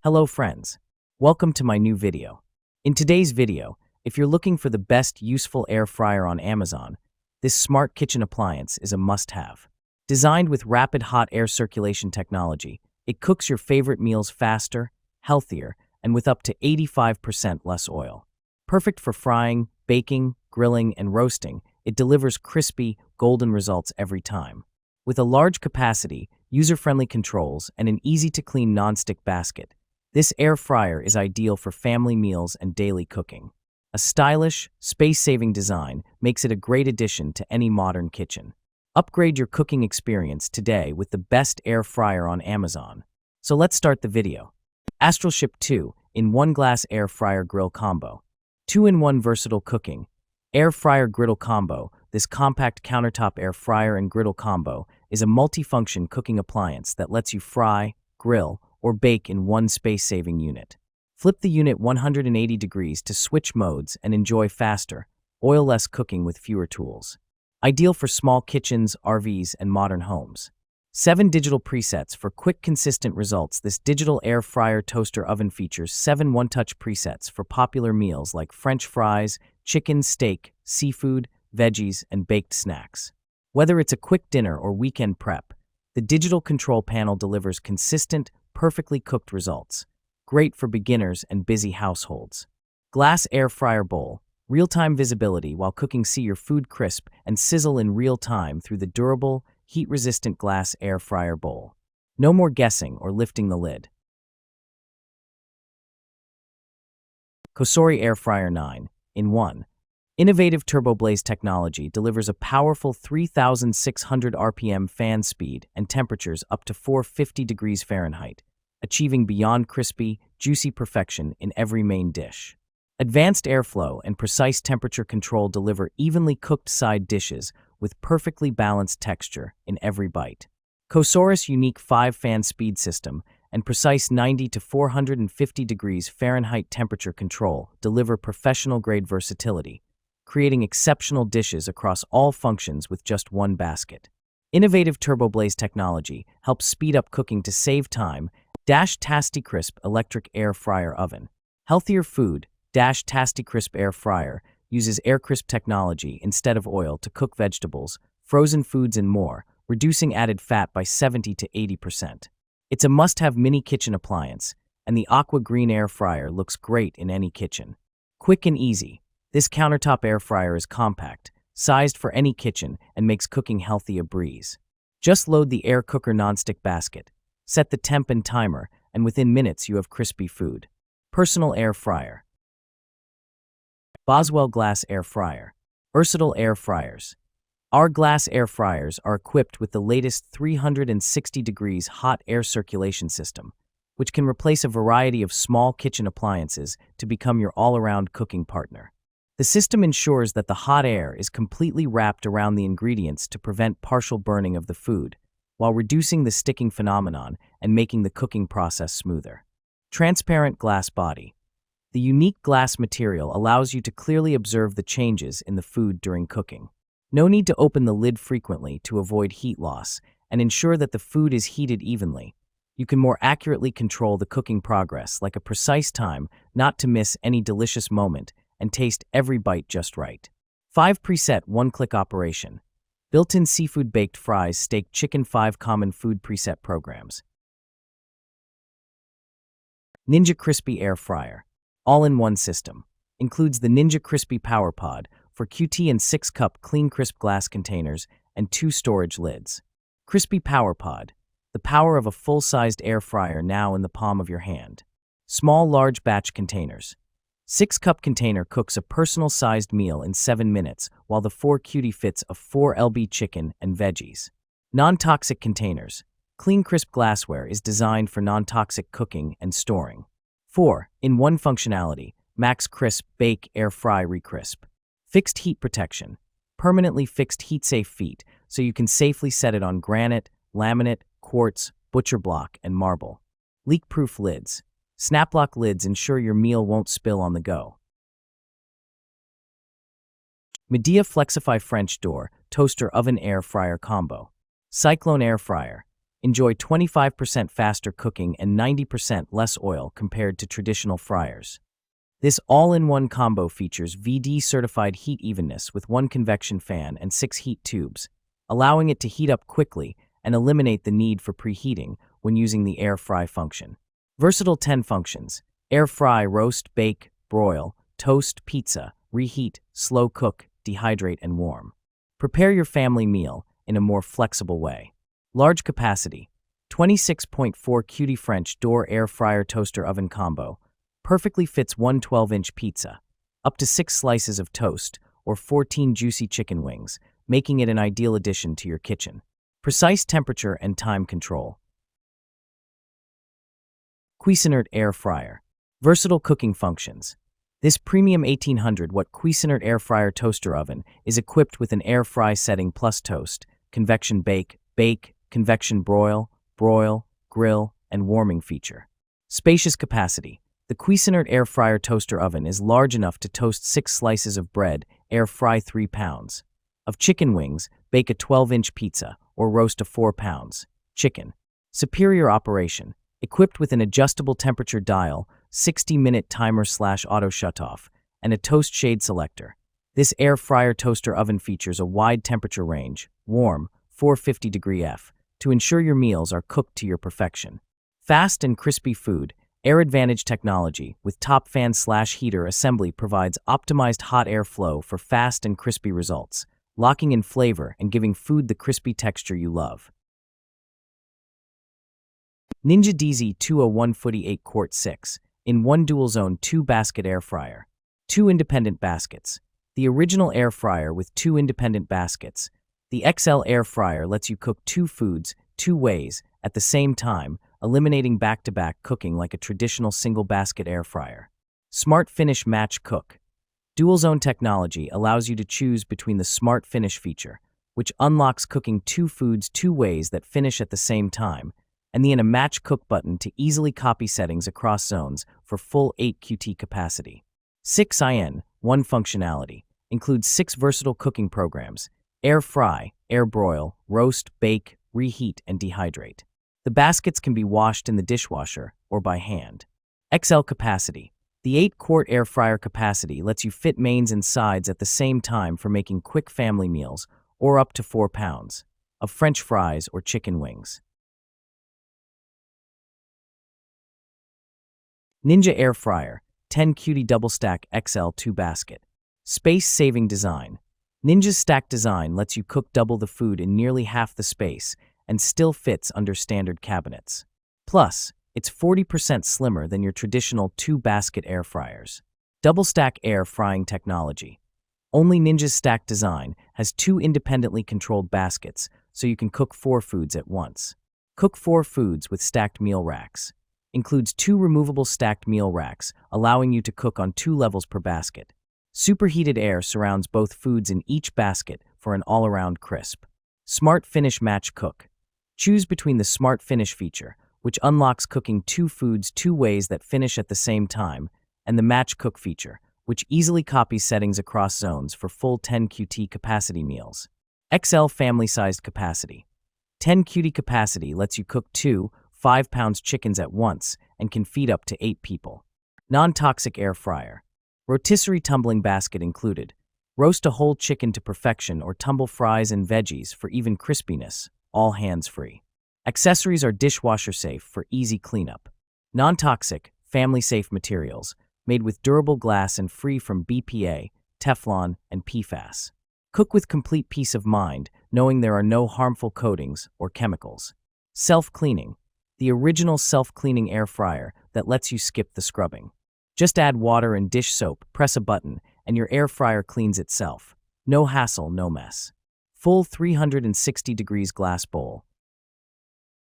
Hello friends, welcome to my new video. In today's video, if you're looking for the best useful air fryer on Amazon, this smart kitchen appliance is a must-have. Designed with rapid hot air circulation technology, it cooks your favorite meals faster, healthier, and with up to 85% less oil. Perfect for frying, baking, grilling, and roasting, it delivers crispy, golden results every time. With a large capacity, user-friendly controls, and an easy-to-clean nonstick basket, this air fryer is ideal for family meals and daily cooking. A stylish, space-saving design makes it a great addition to any modern kitchen. Upgrade your cooking experience today with the best air fryer on Amazon. So let's start the video. AstralShip 2 in 1 glass air fryer grill combo. 2-in-1 versatile cooking. Air fryer griddle combo. This compact countertop air fryer and griddle combo is a multifunction cooking appliance that lets you fry, grill, or bake in one space-saving unit. Flip the unit 180 degrees to switch modes and enjoy faster, oil-less cooking with fewer tools. Ideal for small kitchens, RVs, and modern homes. 7 digital presets for quick, consistent results. This digital air fryer toaster oven features 7 one-touch presets for popular meals like French fries, chicken, steak, seafood, veggies, and baked snacks. Whether it's a quick dinner or weekend prep, the digital control panel delivers consistent, perfectly cooked results. Great for beginners and busy households. Glass air fryer bowl. Real-time visibility while cooking. See your food crisp and sizzle in real time through the durable, heat-resistant glass air fryer bowl. No more guessing or lifting the lid. Cosori Air Fryer 9-in-1. Innovative TurboBlaze technology delivers a powerful 3,600 RPM fan speed and temperatures up to 450 degrees Fahrenheit, achieving beyond crispy, juicy perfection in every main dish. Advanced airflow and precise temperature control deliver evenly cooked side dishes with perfectly balanced texture in every bite. Cosori's unique 5-fan speed system and precise 90 to 450 degrees Fahrenheit temperature control deliver professional-grade versatility, creating exceptional dishes across all functions with just one basket. Innovative TurboBlaze technology helps speed up cooking to save time. TastyCrisp electric air fryer oven. Healthier food. TastyCrisp air fryer uses AirCrisp technology instead of oil to cook vegetables, frozen foods, and more, reducing added fat by 70 to 80%. It's a must-have mini kitchen appliance, and the aqua green air fryer looks great in any kitchen. Quick and easy. This countertop air fryer is compact, sized for any kitchen, and makes cooking healthy a breeze. Just load the air cooker nonstick basket, set the temp and timer, and within minutes you have crispy food. Personal air fryer. Boswell glass air fryer. Versatile air fryers. Our glass air fryers are equipped with the latest 360 degrees hot air circulation system, which can replace a variety of small kitchen appliances to become your all-around cooking partner. The system ensures that the hot air is completely wrapped around the ingredients to prevent partial burning of the food, while reducing the sticking phenomenon and making the cooking process smoother. Transparent glass body. The unique glass material allows you to clearly observe the changes in the food during cooking. No need to open the lid frequently to avoid heat loss and ensure that the food is heated evenly. You can more accurately control the cooking progress, like a precise time, not to miss any delicious moment, and taste every bite just right. 5 preset one-click operation. Built-in seafood, baked fries, steak, chicken. 5 common food preset programs. Ninja Crispy Air Fryer. All-in-one system. Includes the Ninja Crispy Power Pod for QT and 6-cup clean crisp glass containers and 2 storage lids. Crispy Power Pod. The power of a full-sized air fryer now in the palm of your hand. Small large batch containers. 6-cup container cooks a personal-sized meal in 7 minutes, while the 4 cutie fits of 4 lb chicken and veggies. Non-toxic containers. Clean crisp glassware is designed for non-toxic cooking and storing. 4-in-1 functionality. Max Crisp, Bake, Air Fry, Recrisp. Fixed heat protection. Permanently fixed heat-safe feet, so you can safely set it on granite, laminate, quartz, butcher block, and marble. Leak-proof lids. Snap-lock lids ensure your meal won't spill on the go. Midea Flexify French Door Toaster Oven Air Fryer Combo. Cyclone Air Fryer. Enjoy 25% faster cooking and 90% less oil compared to traditional fryers. This all-in-one combo features VD-certified heat evenness with 1 convection fan and 6 heat tubes, allowing it to heat up quickly and eliminate the need for preheating when using the air fry function. Versatile 10 functions: air fry, roast, bake, broil, toast, pizza, reheat, slow cook, dehydrate, and warm. Prepare your family meal in a more flexible way. Large capacity, 26.4 Cutie French door air fryer toaster oven combo, perfectly fits 1 12-inch pizza, up to 6 slices of toast, or 14 juicy chicken wings, making it an ideal addition to your kitchen. Precise temperature and time control. Cuisinart air fryer. Versatile cooking functions. This premium 1800-watt Cuisinart air fryer toaster oven is equipped with an air fry setting plus toast, convection bake, convection broil, grill, and warming feature. Spacious capacity. The Cuisinart air fryer toaster oven is large enough to toast 6 slices of bread, air fry 3 pounds of chicken wings, bake a 12-inch pizza, or roast a 4 pounds chicken. Superior operation. Equipped with an adjustable temperature dial, 60-minute timer/auto shutoff, and a toast shade selector. This air fryer toaster oven features a wide temperature range, warm, 450 F, to ensure your meals are cooked to your perfection. Fast and crispy food. Air Advantage technology with top fan/heater assembly provides optimized hot air flow for fast and crispy results, locking in flavor and giving food the crispy texture you love. Ninja DZ201 Foodie 8-quart 6-in-1 dual-zone 2-basket air fryer. 2 independent baskets. The original air fryer with 2 independent baskets. The XL air fryer lets you cook 2 foods 2 ways at the same time, eliminating back-to-back cooking like a traditional single-basket air fryer. Smart Finish Match Cook. Dual-zone technology allows you to choose between the Smart Finish feature, which unlocks cooking 2 foods 2 ways that finish at the same time, and the Match Cook button to easily copy settings across zones for full 8 QT capacity. 6-in-1 functionality includes 6 versatile cooking programs: air fry, air broil, roast, bake, reheat, and dehydrate. The baskets can be washed in the dishwasher or by hand. XL capacity. The 8-quart air fryer capacity lets you fit mains and sides at the same time for making quick family meals or up to 4 pounds of French fries or chicken wings. Ninja air fryer, 10 Cutie double stack XL 2 basket. Space-saving design. Ninja's stack design lets you cook double the food in nearly half the space and still fits under standard cabinets. Plus, it's 40% slimmer than your traditional 2-basket air fryers. Double stack air frying technology. Only Ninja's stack design has 2 independently controlled baskets, so you can cook 4 foods at once. Cook 4 foods with stacked meal racks. Includes 2 removable stacked meal racks, allowing you to cook on 2 levels per basket. Superheated air surrounds both foods in each basket for an all-around crisp. Smart Finish Match Cook. Choose between the Smart Finish feature, which unlocks cooking 2 foods 2 ways that finish at the same time, and the Match Cook feature, which easily copies settings across zones for full 10 QT capacity meals. XL family-sized capacity. 10 QT capacity lets you cook 2 5-pound chickens at once and can feed up to 8 people. Non-toxic air fryer. Rotisserie tumbling basket included. Roast a whole chicken to perfection or tumble fries and veggies for even crispiness, all hands-free. Accessories are dishwasher safe for easy cleanup. Non-toxic, family-safe materials, made with durable glass and free from BPA, Teflon, and PFAS. Cook with complete peace of mind, knowing there are no harmful coatings or chemicals. Self-cleaning. The original self-cleaning air fryer that lets you skip the scrubbing. Just add water and dish soap, press a button, and your air fryer cleans itself. No hassle, no mess. Full 360 degrees glass bowl.